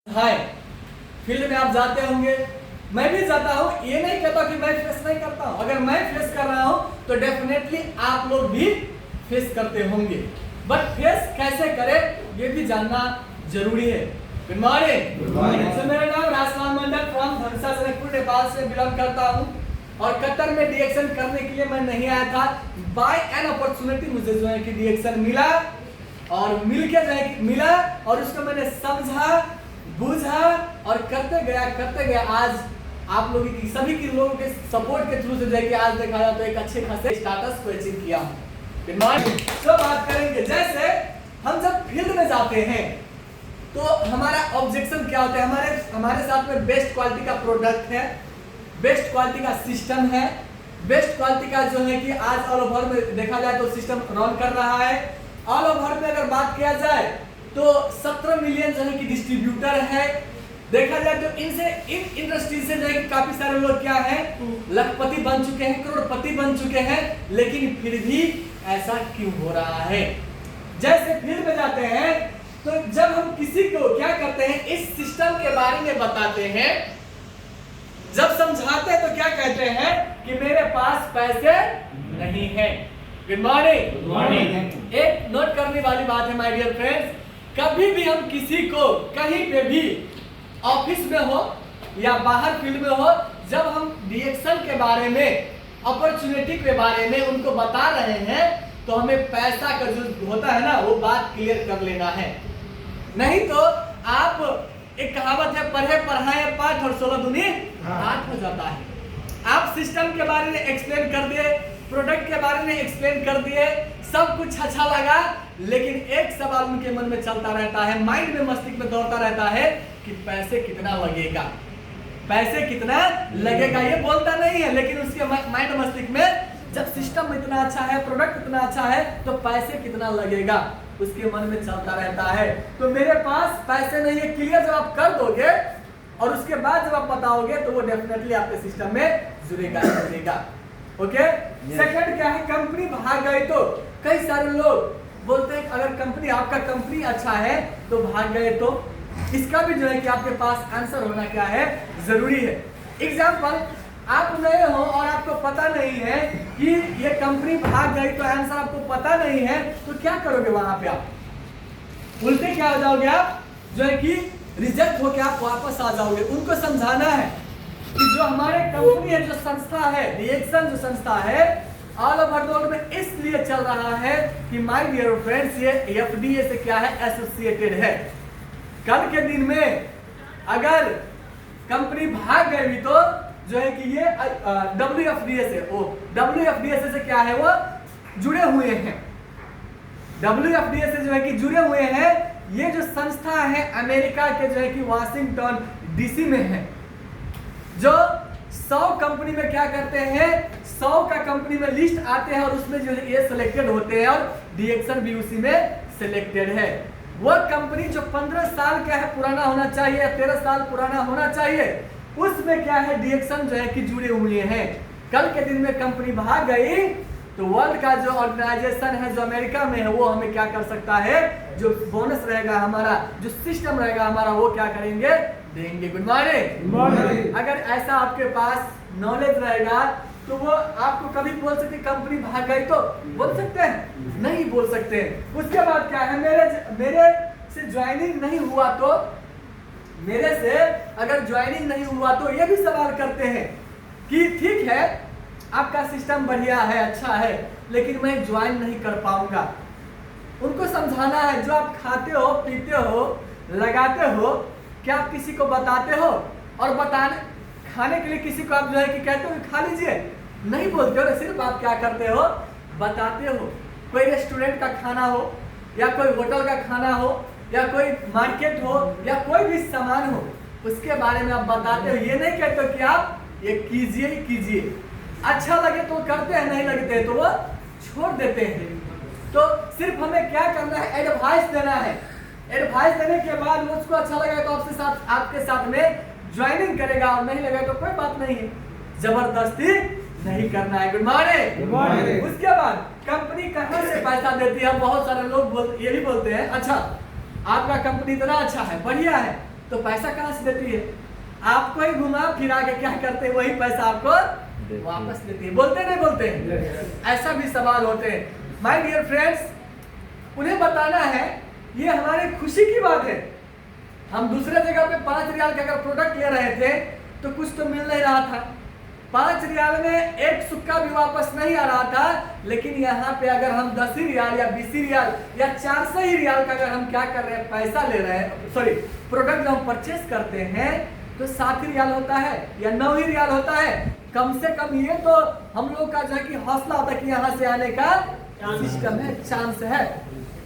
हाय, field में आप जाते होंगे, मैं भी जाता हूँ। ये नहीं कहता कि मैं फेस नहीं करता हूँ। अगर मैं फेस कर रहा हूँ तो डेफिनेटली आप लोग भी फेस करते होंगे। बट फेस कैसे करें ये भी जानना जरूरी है। Good morning. मेरा नाम राजस्थान मंडल फ्रॉम धनसा जनकपुर नेपाल से बिलोंग करता हूँ और कतर में डीएक्शन करने के लिए मैं नहीं आया था। बाय एन अपॉर्चुनिटी मुझे जो है कि डीएक्शन मिला और मिलके जो है कि मिला और उसको मैंने समझा, बुझा और करते गया। आज आप लोगों की सभी के लोगों के सपोर्ट के थ्रू से जो है कि आज देखा जाए तो एक अच्छे खासे स्टेटस को अचीव किया हूं। तो बात करेंगे, जैसे हम जब फील्ड में जाते हैं तो हमारा ऑब्जेक्शन क्या होता है। हमारे साथ में बेस्ट क्वालिटी का प्रोडक्ट है, बेस्ट क्वालिटी का सिस्टम है, बेस्ट क्वालिटी का जो है कि आज ऑल ओवर में देखा जाए तो सिस्टम रन कर रहा है। ऑल ओवर में अगर बात किया जाए तो 17 मिलियन जो है कि डिस्ट्रीब्यूटर है। देखा जाए तो इन इंडस्ट्री से जो है कि काफी सारे लोग क्या है लखपति बन चुके हैं, करोड़पति बन चुके हैं, लेकिन फिर भी ऐसा क्यों हो रहा है। जैसे फील्ड में जाते हैं तो जब हम किसी को क्या करते हैं इस सिस्टम के बारे में बताते हैं, जब समझाते हैं तो क्या कहते हैं कि मेरे पास पैसे नहीं है। Good morning. एक नोट करने वाली बात है माय डियर फ्रेंड्स, कभी भी हम किसी को कहीं पे भी ऑफिस में हो या बाहर फील्ड में हो, जब हम डीएक्शन के बारे में, अपॉर्चुनिटी के बारे में उनको बता रहे हैं तो हमें पैसा का जो होता है ना वो बात क्लियर कर लेना है। नहीं तो आप एक कहावत है, पढ़े पढ़ाए पाठ और 16 दूनी 8 हो जाता है। आप सिस्टम के बारे में एक्सप्लेन कर दिए, प्रोडक्ट के बारे में एक्सप्लेन कर दिए, सब कुछ अच्छा लगा, लेकिन एक सवाल उनके मन में चलता रहता है, माइंड में, मस्तिष्क में दौड़ता रहता है कि पैसे कितना लगेगा, पैसे कितना लगेगा। ये बोलता नहीं है, लेकिन उसके माइंड मस्तिष्क में जब सिस्टम इतना अच्छा है, प्रोडक्ट इतना अच्छा है तो पैसे कितना लगेगा उसके मन में चलता रहता है। तो मेरे पास पैसे नहीं है क्लियर जब आप कर दोगे और उसके बाद जब आप बताओगे तो वो डेफिनेटली आपके सिस्टम में जुड़ेगा। ओके। सेकंड क्या है, कंपनी भाग गई तो कई सारे लोग बोलते हैं अगर कंपनी, आपका कंपनी अच्छा है तो भाग गए तो इसका भी जो है कि आपके पास आंसर होना क्या है जरूरी है। एग्जांपल, आप नए हो और आपको पता नहीं है कि ये कंपनी भाग गई तो आंसर आपको पता नहीं है तो क्या करोगे वहां पे, आप उल्टे क्या हो जाओगे, आप जो है कि रिजेक्ट होकर आप वापस आ जाओगे। उनको समझाना है कि जो हमारे कंपनी है, जो संस्था है, डीएक्शन जो संस्था है ऑल ओवर द वर्ल्ड में इसलिए चल रहा है कि माय डियर फ्रेंड्स ये एफडीए से क्या है एसोसिएटेड है। कल के दिन में अगर कंपनी भाग गई भी तो जो है कि ये डब्ल्यूएफडीए से, वो डब्ल्यूएफडीए से क्या है वो जुड़े हुए हैं, डब्ल्यूएफडीए से जो है कि जुड़े हुए हैं। ये जो संस्था है अमेरिका के जो है कि वाशिंगटन डीसी में है, जो 100 कंपनी में क्या करते हैं, 100 का कंपनी में लिस्ट आते हैं और उसमें जो ये सिलेक्टेड होते हैं और डीएक्शन भी उसी में सिलेक्टेड है। वो कंपनी जो 15 साल का है पुराना होना चाहिए, 13 साल पुराना होना चाहिए, उसमें क्या है डीएक्शन जो है कि जुड़े हुए हैं। कल के दिन में कंपनी भाग गई तो वर्ल्ड का जो ऑर्गेनाइजेशन है जो अमेरिका में है वो हमें क्या कर सकता है, जो बोनस रहेगा हमारा, जो सिस्टम रहेगा हमारा, वो क्या करेंगे, देंगे। Good morning. अगर ऐसा आपके पास नॉलेज रहेगा तो वो आपको कभी बोल सकते कंपनी भाग गई तो बोल सकते हैं, नहीं बोल सकते। उसके बाद क्या है, मेरे से ज्वाइनिंग नहीं हुआ तो, मेरे से अगर ज्वाइनिंग नहीं हुआ तो ये भी सवाल करते हैं कि ठीक है आपका सिस्टम बढ़िया है, अच्छा है, लेकिन मैं ज्वाइन नहीं कर पाऊंगा। उनको समझाना है जो आप खाते हो, पीते हो, लगाते हो, क्या आप किसी को बताते हो, और खाने के लिए किसी को आप जो है कि कहते हो खा लीजिए, नहीं बोलते हो ना, सिर्फ आप क्या करते हो, बताते हो। कोई रेस्टोरेंट का खाना हो या कोई होटल का खाना हो या कोई मार्केट हो या कोई भी सामान हो, उसके बारे में आप बताते हो। ये नहीं कहते हो कि आप ये कीजिए, अच्छा लगे तो करते हैं, नहीं लगते हैं तो वो छोड़ देते हैं। तो सिर्फ हमें क्या करना है, एडवाइस देना है। एडवाइस देने के बाद उसको अच्छा लगा तो आपके साथ में ज्वाइनिंग करेगा, और नहीं लगा तो कोई बात नहीं है, जबरदस्ती नहीं करना है। Good morning. उसके बाद कंपनी कहां से पैसा देती है, बहुत सारे लोग ये भी बोलते हैं अच्छा आपका कंपनी इतना अच्छा है, बढ़िया है, तो पैसा कहाँ से देती है? आपको ही घुमा फिरा के क्या करते हैं, वही पैसा आपको वापस देती है। बोलते नहीं बोलते हैं? ऐसा भी सवाल होते हैं। माय डियर फ्रेंड्स, उन्हें बताना है ये हमारी खुशी की बात है। हम दूसरे जगह पे 5 रियाल का अगर प्रोडक्ट ले रहे थे तो कुछ तो मिल नहीं रहा था, 5 रियाल में एक सुक्का भी वापस नहीं आ रहा था। लेकिन यहाँ पे अगर हम 10 रियाल या 20 रियाल या 400 ही रियाल का अगर हम क्या कर रहे हैं, पैसा ले रहे हैं, सॉरी प्रोडक्ट हम परचेस करते हैं, तो 7 रियाल होता है या 9 ही रियाल होता है। कम से कम ये तो हम लोग का जो है कि हौसला होता है कि यहाँ से आने का सिस्टम है, चांस है।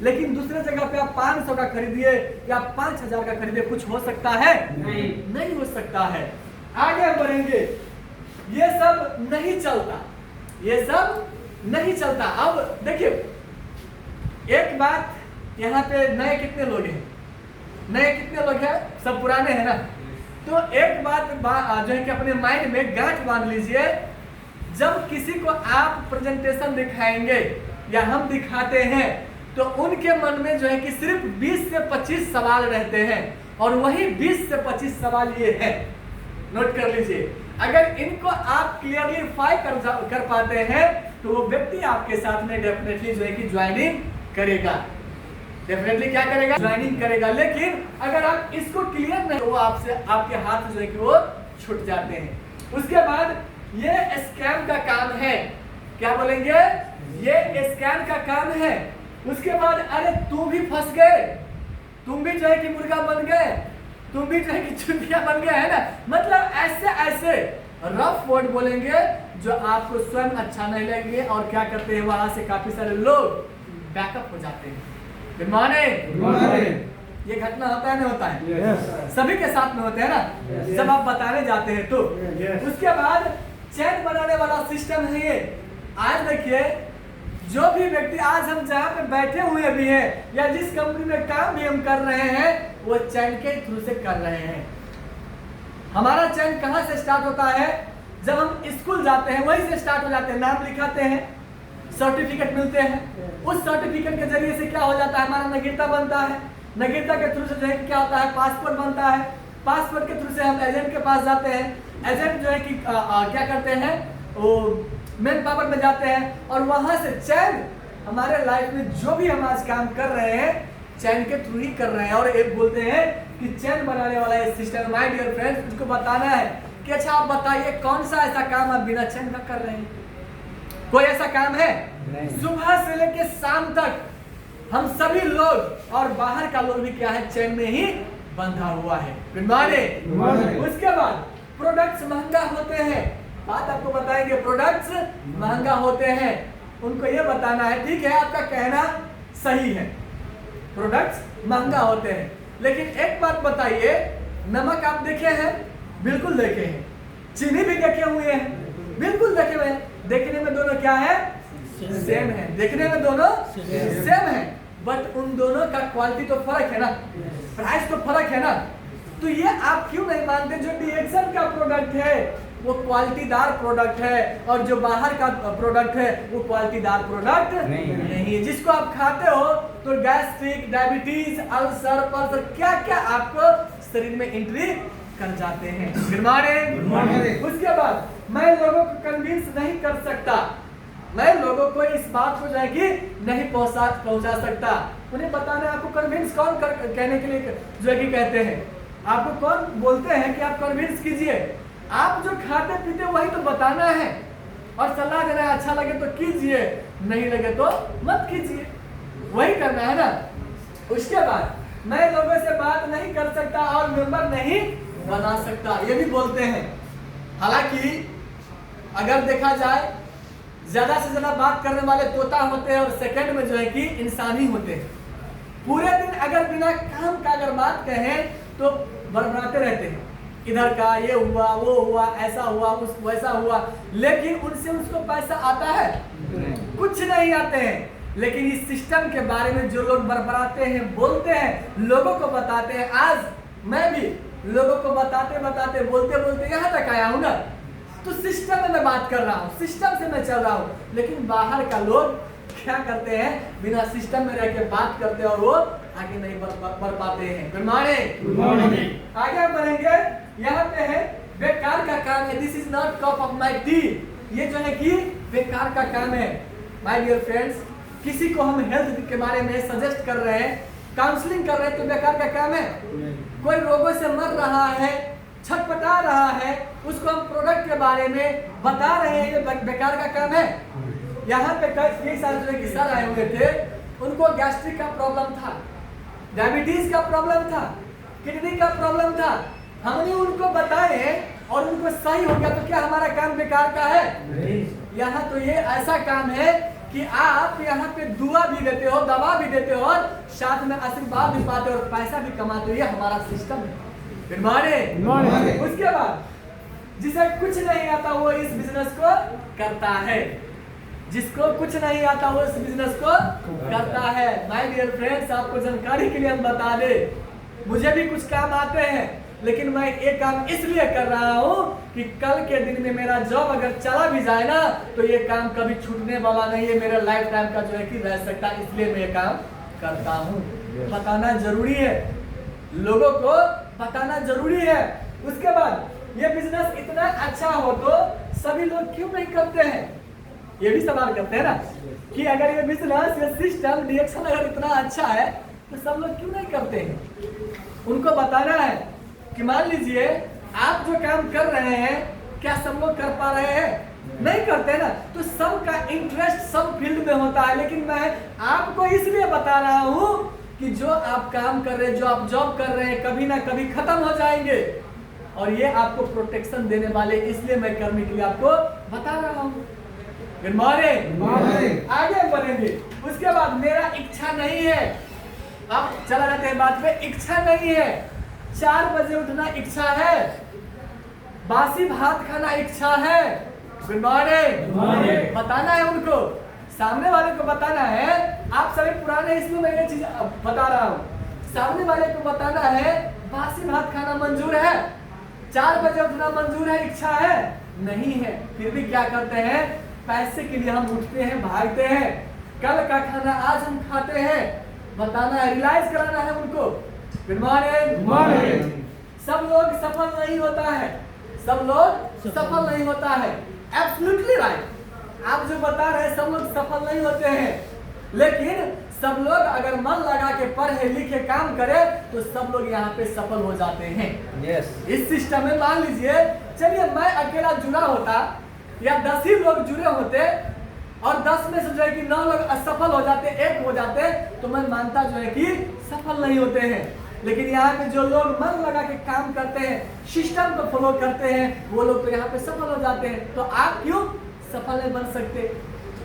लेकिन दूसरे जगह पे आप 500 का खरीदिए या 5000 का खरीदिए, कुछ हो सकता है? नहीं हो सकता है। आगे बढ़ेंगे, ये सब नहीं चलता, ये सब नहीं चलता। अब देखिए एक बात, यहाँ पे नए कितने लोग हैं? नए कितने लोग हैं? सब पुराने हैं ना। तो एक बात जो है कि अपने माइंड में गांठ बांध लीजिए, जब किसी को आप प्रेजेंटेशन दिखाएंगे या हम दिखाते हैं तो उनके मन में जो है कि सिर्फ 20 से 25 सवाल रहते हैं, और वही 20 से 25 सवाल ये है, नोट कर लीजिए। अगर इनको आप क्लियरली कर पाते हैं तो वो व्यक्ति आपके साथ में डेफिनेटली जो है कि ज्वाइनिंग करेगा, डेफिनेटली क्या करेगा, ज्वाइनिंग करेगा। लेकिन अगर आप इसको क्लियर नहीं, तो वो आपसे आपके हाथ जो है कि वो छूट जाते हैं। उसके बाद ये स्कैम का काम है, क्या बोलेंगे, ये स्कैम का काम है। उसके बाद अरे तुम भी फंस गए, तुम भी जो है कि मुर्गा बन गए, तुम भी जो है कि चुटिया बन गए, है ना। मतलब ऐसे ऐसे रफ वर्ड बोलेंगे जो आपको स्वयं अच्छा नहीं लगेंगे, और क्या करते हैं वहां से काफी सारे लोग बैकअप हो जाते हैं। Good morning. ये घटना होता है ना, होता है सभी के साथ में होते हैं ना, जब आप बताने जाते हैं तो। उसके बाद चैन बनाने वाला सिस्टम है ये। आज देखिए जो भी व्यक्ति, आज हम जहाँ पे बैठे हुए भी हैं या जिस कंपनी में काम भी हम कर रहे हैं, वो चैन के थ्रू से कर रहे हैं। हमारा चैन कहाँ से स्टार्ट होता है? जब हम स्कूल जाते हैं वहीं से स्टार्ट हो जाते हैं। नाम लिखाते हैं, सर्टिफिकेट मिलते हैं, उस सर्टिफिकेट के जरिए से क्या हो जाता है, हमारा नागरिकता बनता है। नागरिकता के थ्रू से जो है क्या होता है, पासपोर्ट बनता है। पासपोर्ट के थ्रू से हम एजेंट के पास जाते हैं। एजेंट जो है कि क्या करते हैं, वो मेन पावर में जाते हैं, और वहां से चैन, हमारे लाइफ में जो भी हम आज काम कर रहे हैं चैन के थ्रू ही कर रहे हैं। और एक बोलते हैं कि चैन बनाने वाला ये सिस्टम। माय डियर फ्रेंड्स, मुझको बताना है कि अच्छा आप बताइए कौन सा ऐसा काम आप बिना चैन का कर रहे हैं? कोई ऐसा काम है? सुबह से लेकर शाम तक हम सभी लोग और बाहर का लोग भी क्या है, चैन में ही बंधा हुआ है। Good morning. उसके बाद प्रोडक्ट्स महंगा होते हैं, बात आपको बताएंगे, प्रोडक्ट्स महंगा होते हैं। उनको ये बताना है, ठीक है आपका कहना सही है, प्रोडक्ट्स महंगा होते हैं, लेकिन एक बात बताइए, नमक आप देखे हैं? बिल्कुल देखे हैं। चीनी भी देखे हुए हैं? बिल्कुल देखे हुए हैं। देखने में दोनों क्या है, सेम है। देखने में दोनों सेम है, बट उन दोनों का क्वालिटी तो फर्क है ना, प्राइस तो फर्क है ना। तो ये आप क्यों नहीं मानते, जो डीएक्सन का प्रोडक्ट है वो क्वालिटीदार प्रोडक्ट है, और जो बाहर का प्रोडक्ट है वो क्वालिटीदार प्रोडक्ट नहीं है। जिसको आप खाते हो तो गैस्ट्रिक, डायबिटीज, अल्सर, पल्सर, क्या क्या आपको शरीर में एंट्री कर जाते हैं। Good morning. उसके बाद मैं लोगों को कन्विंस नहीं कर सकता, मैं लोगों को इस बात को जो है कि नहीं पहुंचा सकता। उन्हें बताना है आपको कन्विंस कौन कहने के लिए जो है कि कहते हैं, आपको कौन बोलते हैं कि आप कन्विंस कीजिए। आप जो खाते पीते वही तो बताना है, और सलाह देना है, अच्छा लगे तो कीजिए, नहीं लगे तो मत कीजिए, वही करना है ना। उसके बाद मैं लोगों से बात नहीं कर सकता और मेंबर नहीं बना सकता, ये भी बोलते हैं। हालांकि अगर देखा जाए ज्यादा से ज्यादा बात करने वाले तोता होते हैं, और सेकंड में जो है कि इंसान ही होते हैं। पूरे दिन अगर बिना काम का अगर बात कहें तो बड़बड़ाते रहते हैं, इधर का ये हुआ, वो हुआ, ऐसा हुआ, उस वैसा हुआ, लेकिन उनसे उसको पैसा आता है? कुछ नहीं आते हैं। लेकिन इस सिस्टम के बारे में जो लोग बड़बड़ाते हैं, बोलते हैं, लोगों को बताते हैं, आज मैं भी लोगों को बताते बताते, बोलते बोलते यहाँ तक आया हूँ ना। तो सिस्टम में मैं बात कर रहा हूँ, सिस्टम से मैं चल रहा हूँ। लेकिन बाहर का लोग क्या करते हैं, बिना सिस्टम में रह के बात करते हैं, और वो आगे नहीं बढ़ पाते हैं। Good morning. आगे बढ़ेंगे। यहाँ पे है बेकार का काम है, this is not cup of my T. ये जो है कि बेकार का काम है। माय डियर फ्रेंड्स, किसी को हम हेल्थ के बारे में सजेस्ट कर रहे हैं, काउंसलिंग कर रहे हैं, तो बेकार का काम है। कोई रोगों से मर रहा है, छटपटा रहा है, उसको हम प्रोडक्ट के बारे में बता रहे हैं, ये बेकार का काम है। यहाँ पे कई साल जो सर आए हुए थे, उनको गैस्ट्रिक का प्रॉब्लम था, डायबिटीज का प्रॉब्लम था, किडनी का प्रॉब्लम था। हमने उनको बताए और उनको सही हो गया, तो क्या हमारा काम बेकार का है? यहाँ तो ये ऐसा काम है कि आप यहाँ पे दुआ भी देते हो, दवा भी देते हो और साथ में आशीर्वाद भी पाते हो और पैसा भी कमाते हो। ये हमारा सिस्टम है। उसके बाद जिसे कुछ नहीं आता वो इस बिजनेस को करता है, जिसको कुछ नहीं आता वो इस बिजनेस को करता है। माय डियर फ्रेंड्स, आपको जानकारी के लिए हम बता दे, मुझे भी कुछ काम आते हैं, लेकिन मैं एक काम इसलिए कर रहा हूँ कि कल के दिन में मेरा जॉब अगर चला भी जाए ना, तो ये काम कभी छूटने वाला नहीं है, मेरा लाइफ टाइम का जो है कि रह सकता है, इसलिए मैं ये काम करता हूँ। बताना जरूरी है, लोगों को बताना जरूरी है। उसके बाद ये बिजनेस इतना अच्छा हो तो सभी लोग क्यों नहीं करते हैं? ये भी सवाल करते हैं ना कि अगर ये बिजनेस, ये सिस्टम, डायरेक्शन अगर इतना अच्छा है तो सब लोग क्यों नहीं करते हैं? उनको बताना है कि मान लीजिए आप जो काम कर रहे हैं, क्या सब लोग कर पा रहे हैं? नहीं करते ना। तो सबका इंटरेस्ट सब फील्ड में होता है, लेकिन मैं आपको इसलिए बता रहा हूँ कि जो आप काम कर रहे हैं, जो आप जॉब कर रहे हैं, कभी ना कभी खत्म हो जाएंगे और ये आपको प्रोटेक्शन देने वाले, इसलिए मैं करने के लिए आपको बता रहा हूँ। Good morning. आगे बढ़ेंगे। उसके बाद मेरा इच्छा नहीं है, अब चला जाते हैं बात पे। इच्छा नहीं है, 4 बजे उठना इच्छा है, बासी भात खाना इच्छा है। Good morning. बताना है उनको, सामने वाले को बताना है। आप सभी पुराने, इसलिए मैं ये चीज बता रहा हूँ, सामने वाले को बताना है बासी भात खाना मंजूर है, 4 बजे उठना मंजूर है, इच्छा है नहीं है, फिर भी क्या करते हैं? पैसे के लिए हम उठते हैं, भागते हैं। कल का खाना आज हम खाते हैं। बताना है, रियलाइज कराना है उनको। Good morning. सब लोग सफल नहीं होता है, सब लोग सफल नहीं होता है। एब्सोल्युटली राइट, आप जो बता रहे हैं सब लोग सफल नहीं होते हैं, लेकिन सब लोग अगर मन लगा के पढ़े लिखे काम करे तो सब लोग यहाँ पे सफल हो जाते हैं। इस सिस्टम में मान लीजिए, चलिए मैं अकेला जुड़ा होता या 10 ही लोग जुड़े होते और 10 में से जो है कि 9 लोग असफल हो जाते, 1 हो जाते, तो मैं मानता जो है कि सफल नहीं होते हैं। लेकिन यहाँ पे जो लोग मन लगा के काम करते हैं, सिस्टम को फॉलो करते हैं, वो लोग तो यहाँ पे सफल हो जाते हैं। तो आप क्यों सफल नहीं बन सकते?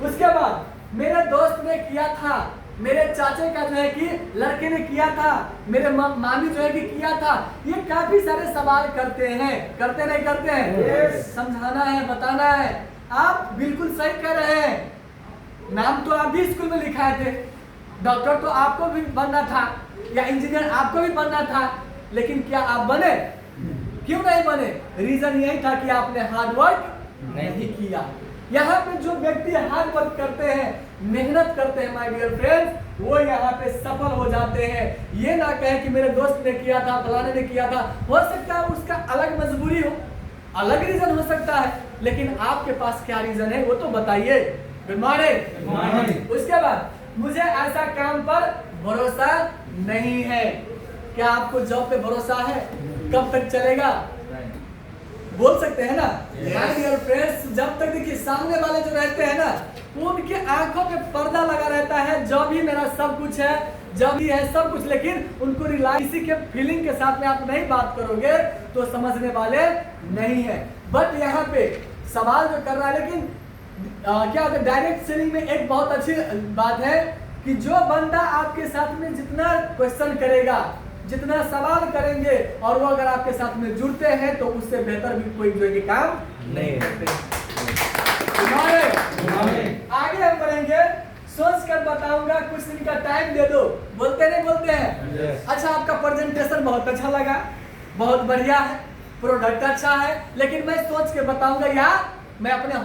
उसके बाद मेरे दोस्त ने किया था, मेरे चाचे का जो है कि लड़के ने किया था, मेरे मामी जो है कि किया था, ये काफी सारे सवाल करते हैं, करते नहीं करते हैं? समझाना है, बताना है। आप बिल्कुल सही कह रहे हैं। नाम तो आप भी स्कूल में लिखाए थे, डॉक्टर तो आपको भी बनना था या इंजीनियर आपको भी बनना था, लेकिन क्या आप बने? क्यों नहीं बने? रीजन यही था कि आपने हार्ड वर्क नहीं किया। यहाँ पे जो व्यक्ति हार्ड वर्क करते हैं, मेहनत करते हैं माय डियर फ्रेंड्स, वो यहाँ पे सफल हो जाते हैं। ये ना कहे कि मेरे दोस्त ने किया था, फलाने ने किया था। हो सकता है उसका अलग मजबूरी हो, अलग रीजन हो सकता है, लेकिन आपके पास क्या रीजन है वो तो बताइए। Good morning. उसके बाद मुझे ऐसा काम पर भरोसा नहीं है। क्या आपको जॉब पे भरोसा है? कब तक चलेगा? बोल सकते हैं ना? माय डियर फ्रेंड्स, जब तक देखिए सामने वाले जो रहते हैं ना, वो उनके आंखों पे पर्दा लगा रहता है, जॉब ही मेरा सब कुछ है, जॉब ही है सब कुछ, लेकिन उनको रिलायंस के फीलिंग के साथ में आप नहीं बात करोगे तो समझने वाले नहीं है। बट यहाँ पे सवाल जो कर रहा है, लेकिन क्या होता है डायरेक्ट सेलिंग में एक बहुत अच्छी बात है कि जो बंदा आपके साथ में जितना क्वेश्चन करेगा, जितना सवाल करेंगे और वो अगर आपके साथ में जुड़ते हैं तो उससे बेहतर भी कोई जो है काम नहीं करते। आगे हम बढ़ेंगे, सोच कर बताऊंगा, कुछ दिन का टाइम दे दो। बोलते नहीं बोलते हैं? अच्छा, आपका प्रेजेंटेशन बहुत अच्छा लगा, बहुत बढ़िया है, प्रोडक्ट अच्छा है, लेकिन मैं सोच के बताऊंगा या मैं अपने